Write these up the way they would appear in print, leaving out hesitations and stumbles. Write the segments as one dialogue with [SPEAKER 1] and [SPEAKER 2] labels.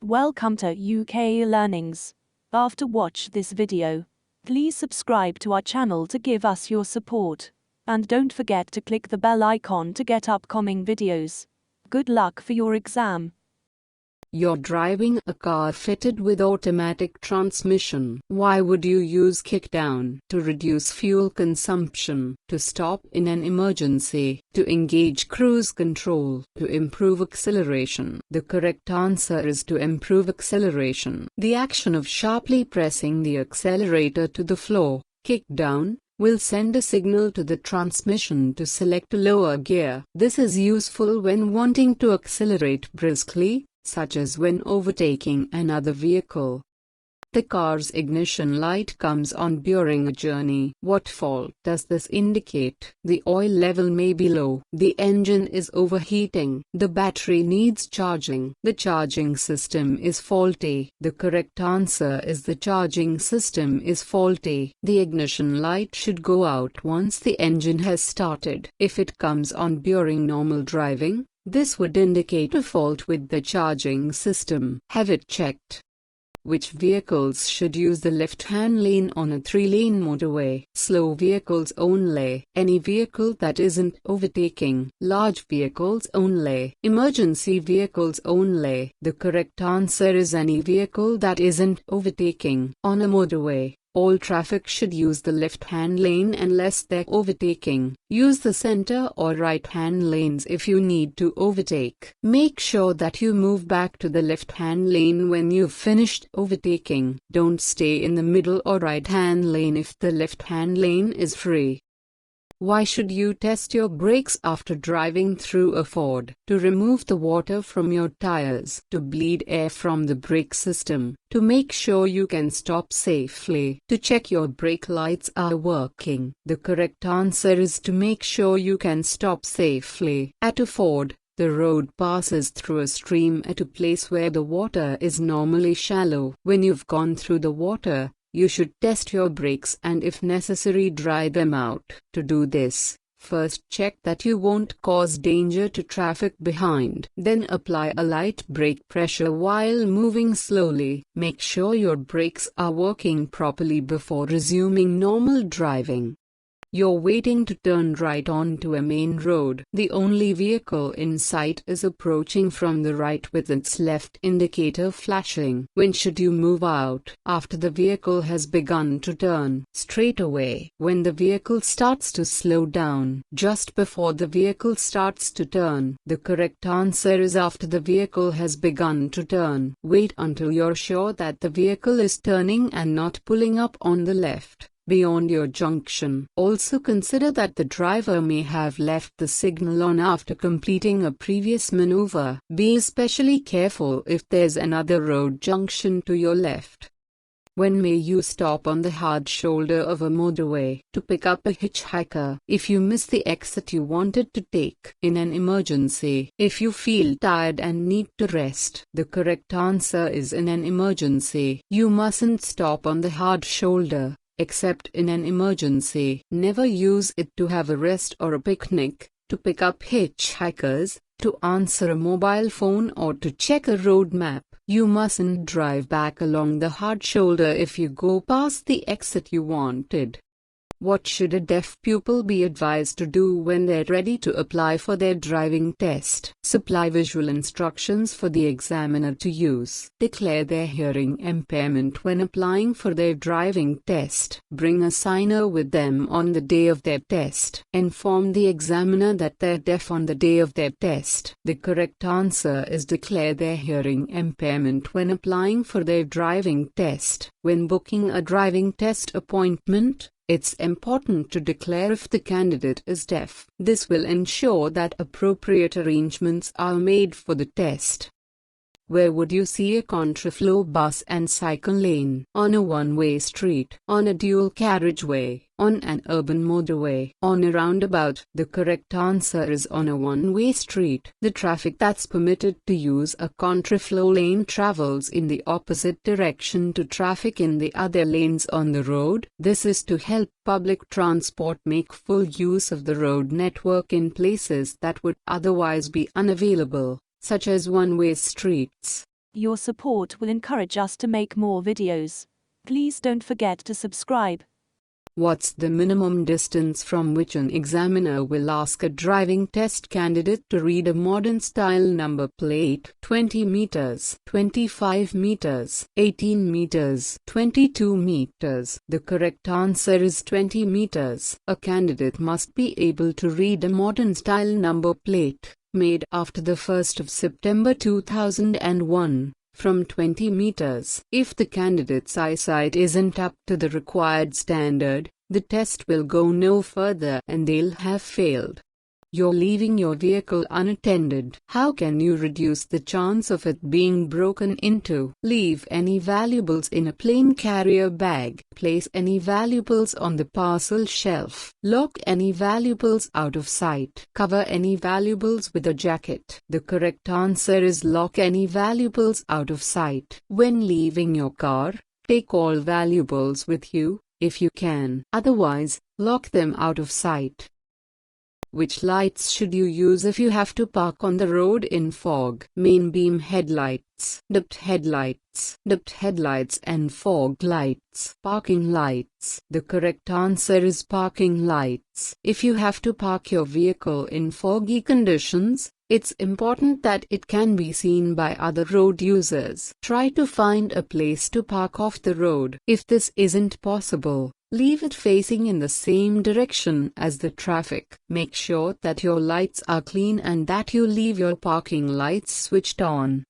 [SPEAKER 1] Welcome to UK Learnings. After watch this video, please subscribe to our channel to give us your support. And don't forget to click the bell icon to get upcoming videos. Good luck for your exam.
[SPEAKER 2] You're driving a car fitted with automatic transmission. Why would you use kickdown? To reduce fuel consumption, to stop in an emergency, to engage cruise control, to improve acceleration. The correct answer is to improve acceleration. The action of sharply pressing the accelerator to the floor, kickdown, will send a signal to the transmission to select a lower gear. This is useful when wanting to accelerate briskly, such as when overtaking another vehicle. The car's ignition light comes on during a journey. What fault does this indicate? The oil level may be low. The engine is overheating. The battery needs charging. The charging system is faulty. The correct answer is the charging system is faulty. The ignition light should go out once the engine has started. If it comes on during normal driving, this would indicate a fault with the charging system. Have it checked. Which vehicles should use the left-hand lane on a 3-lane motorway? Slow vehicles only. Any vehicle that isn't overtaking. Large vehicles only. Emergency vehicles only. The correct answer is any vehicle that isn't overtaking. On a motorway, all traffic should use the left-hand lane unless they're overtaking. Use the center or right-hand lanes if you need to overtake. Make sure that you move back to the left-hand lane when you've finished overtaking. Don't stay in the middle or right-hand lane if the left-hand lane is free. Why should you test your brakes after driving through a ford? To remove the water from your tires, to bleed air from the brake system, to make sure you can stop safely, to check your brake lights are working. The correct answer is to make sure you can stop safely. At a ford, the road passes through a stream at a place where the water is normally shallow. When you've gone through the water, you should test your brakes and if necessary dry them out. To do this, first check that you won't cause danger to traffic behind. Then apply a light brake pressure while moving slowly. Make sure your brakes are working properly before resuming normal driving. You're waiting to turn right onto a main road. The only vehicle in sight is approaching from the right with its left indicator flashing. When should you move out? After the vehicle has begun to turn. Straight away. When the vehicle starts to slow down. Just before the vehicle starts to turn. The correct answer is after the vehicle has begun to turn. Wait until you're sure that the vehicle is turning and not pulling up on the left beyond your junction. Also consider that the driver may have left the signal on after completing a previous maneuver. Be especially careful if there's another road junction to your left. When may you stop on the hard shoulder of a motorway? To pick up a hitchhiker. If you miss the exit you wanted to take. In an emergency. If you feel tired and need to rest. The correct answer is in an emergency. You mustn't stop on the hard shoulder, except in an emergency. Never use it to have a rest or a picnic, to pick up hitchhikers, to answer a mobile phone or to check a road map. You mustn't drive back along the hard shoulder if you go past the exit you wanted. What should a deaf pupil be advised to do when they're ready to apply for their driving test? Supply visual instructions for the examiner to use. Declare their hearing impairment when applying for their driving test. Bring a signer with them on the day of their test. Inform the examiner that they're deaf on the day of their test. The correct answer is declare their hearing impairment when applying for their driving test. When booking a driving test appointment, it's important to declare if the candidate is deaf. This will ensure that appropriate arrangements are made for the test. Where would you see a contraflow bus and cycle lane? On a one-way street, on a dual carriageway, on an urban motorway, on a roundabout? The correct answer is on a one-way street. The traffic that's permitted to use a contraflow lane travels in the opposite direction to traffic in the other lanes on the road. This is to help public transport make full use of the road network in places that would otherwise be unavailable, such as one-way streets.
[SPEAKER 1] Your support will encourage us to make more videos. Please don't forget to subscribe.
[SPEAKER 2] What's the minimum distance from which an examiner will ask a driving test candidate to read a modern style number plate? 20 meters, 25 meters, 18 meters, 22 meters. The correct answer is 20 meters. A candidate must be able to read a modern style number plate, made after the 1st of September 2001. From 20 meters. If the candidate's eyesight isn't up to the required standard, the test will go no further and they'll have failed. You're leaving your vehicle unattended. How can you reduce the chance of it being broken into? Leave any valuables in a plain carrier bag. Place any valuables on the parcel shelf. Lock any valuables out of sight. Cover any valuables with a jacket. The correct answer is lock any valuables out of sight. When leaving your car, take all valuables with you, if you can. Otherwise, lock them out of sight. Which lights should you use if you have to park on the road in fog? Main beam headlights, dipped headlights and fog lights. Parking lights. The correct answer is parking lights. If you have to park your vehicle in foggy conditions, it's important that it can be seen by other road users. Try to find a place to park off the road. If this isn't possible, leave it facing in the same direction as the traffic. Make sure that your lights are clean and that you leave your parking lights switched on.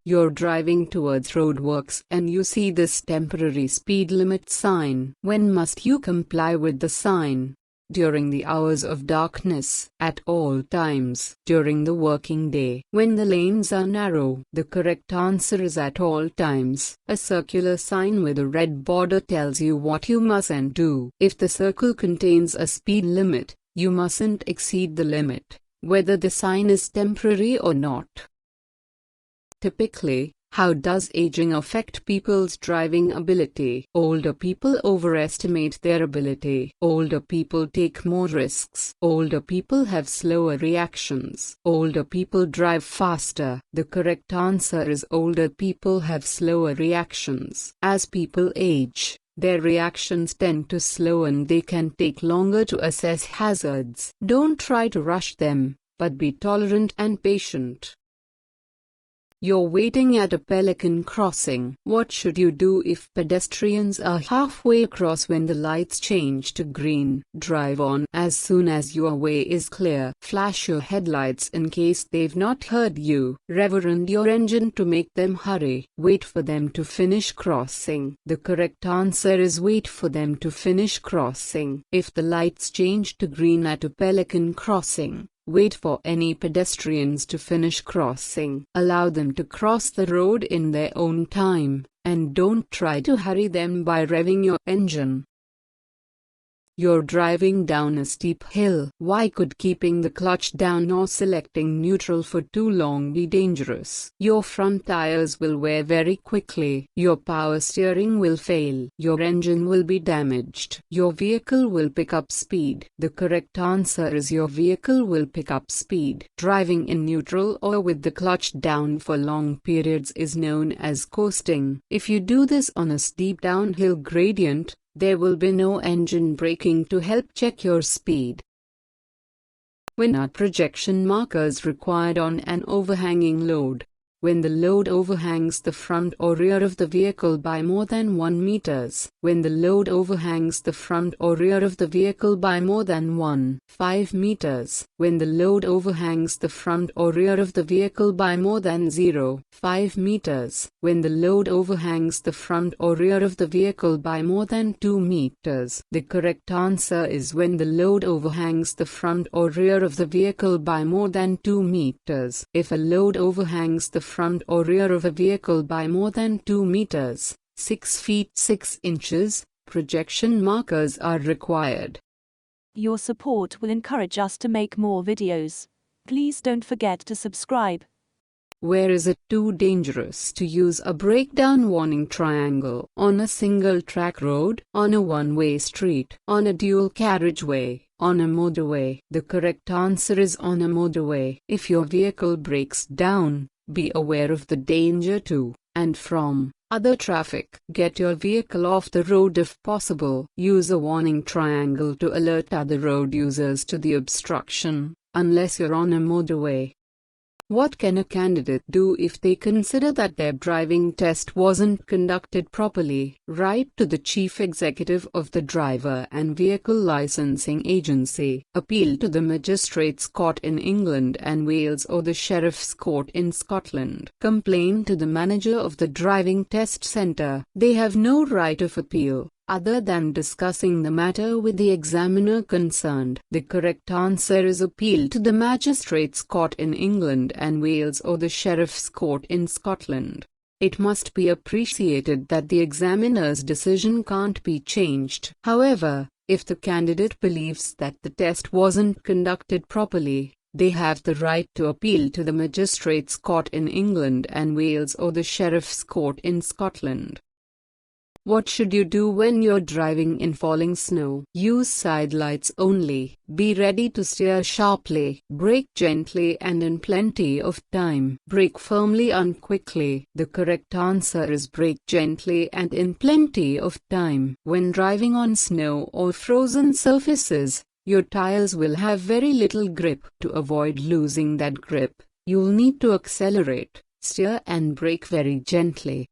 [SPEAKER 2] You're driving towards roadworks and you see this temporary speed limit sign. When must you comply with the sign? During the hours of darkness, at all times, during the working day, when the lanes are narrow. The correct answer is at all times. A circular sign with a red border tells you what you mustn't do. If the circle contains a speed limit, you mustn't exceed the limit, whether the sign is temporary or not. Typically, how does aging affect people's driving ability? Older people overestimate their ability. Older people take more risks. Older people have slower reactions. Older people drive faster. The correct answer is older people have slower reactions. As people age, their reactions tend to slow and they can take longer to assess hazards. Don't try to rush them, but be tolerant and patient. You're waiting at a pelican crossing. What should you do if pedestrians are halfway across when the lights change to green? Drive on as soon as your way is clear. Flash your headlights in case they've not heard you. Reverend your engine to make them hurry. Wait for them to finish crossing. The correct answer is wait for them to finish crossing. If the lights change to green at a pelican crossing, wait for any pedestrians to finish crossing. Allow them to cross the road in their own time, and don't try to hurry them by revving your engine. You're driving down a steep hill. Why could keeping the clutch down or selecting neutral for too long be dangerous? Your front tires will wear very quickly. Your power steering will fail. Your engine will be damaged. Your vehicle will pick up speed. The correct answer is your vehicle will pick up speed. Driving in neutral or with the clutch down for long periods is known as coasting. If you do this on a steep downhill gradient, there will be no engine braking to help check your speed. When are projection markers required on an overhanging load? when the load overhangs the front or rear of the vehicle by more than 1 meters, when the load overhangs the front or rear of the vehicle by more than 1.5 meters, when the load overhangs the front or rear of the vehicle by more than 0.5 meters, when the load overhangs the front or rear of the vehicle by more than 2 meters. The correct answer is when the load overhangs the front or rear of the vehicle by more than 2 meters. If a load overhangs the front or rear of a vehicle by more than 2 meters, 6 feet 6 inches, projection markers are required.
[SPEAKER 1] Your support will encourage us to make more videos. Please don't forget to subscribe.
[SPEAKER 2] Where is it too dangerous to use a breakdown warning triangle? On a single track road, on a one-way street, on a dual carriageway, on a motorway. The correct answer is on a motorway. If your vehicle breaks down, be aware of the danger to and from other traffic. Get your vehicle off the road if possible. Use a warning triangle to alert other road users to the obstruction, unless you're on a motorway. What can a candidate do if they consider that their driving test wasn't conducted properly? Write to the Chief Executive of the Driver and Vehicle Licensing Agency. Appeal to the Magistrates' Court in England and Wales or the Sheriff's Court in Scotland. Complain to the manager of the driving test centre. They have no right of appeal other than discussing the matter with the examiner concerned. The correct answer is appeal to the Magistrates' Court in England and Wales or the Sheriff's Court in Scotland. It must be appreciated that the examiner's decision can't be changed. However, if the candidate believes that the test wasn't conducted properly, they have the right to appeal to the Magistrates' Court in England and Wales or the Sheriff's Court in Scotland. What should you do when you're driving in falling snow? Use side lights only. Be ready to steer sharply. Brake gently and in plenty of time. Brake firmly and quickly. The correct answer is brake gently and in plenty of time. When driving on snow or frozen surfaces, your tires will have very little grip. To avoid losing that grip, you'll need to accelerate, steer and brake very gently.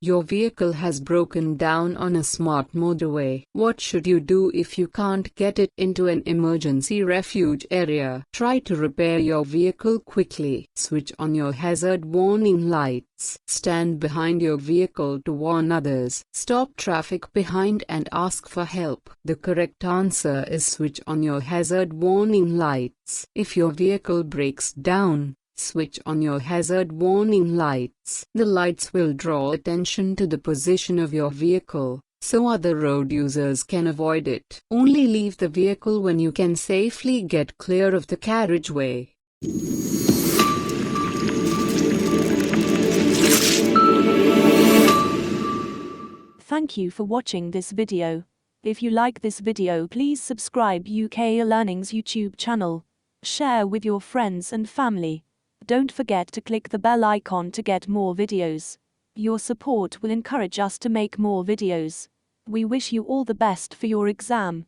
[SPEAKER 2] Your vehicle has broken down on a smart motorway. What should you do if you can't get it into an emergency refuge area? Try to repair your vehicle quickly. Switch on your hazard warning lights. Stand behind your vehicle to warn others. Stop traffic behind and ask for help. The correct answer is switch on your hazard warning lights. If your vehicle breaks down, switch on your hazard warning lights. The lights will draw attention to the position of your vehicle, so other road users can avoid it. Only leave the vehicle when you can safely get clear of the carriageway.
[SPEAKER 1] Thank you for watching this video. If you like this video, please subscribe UK Learning's YouTube channel. Share with your friends and family. Don't forget to click the bell icon to get more videos. Your support will encourage us to make more videos. We wish you all the best for your exam.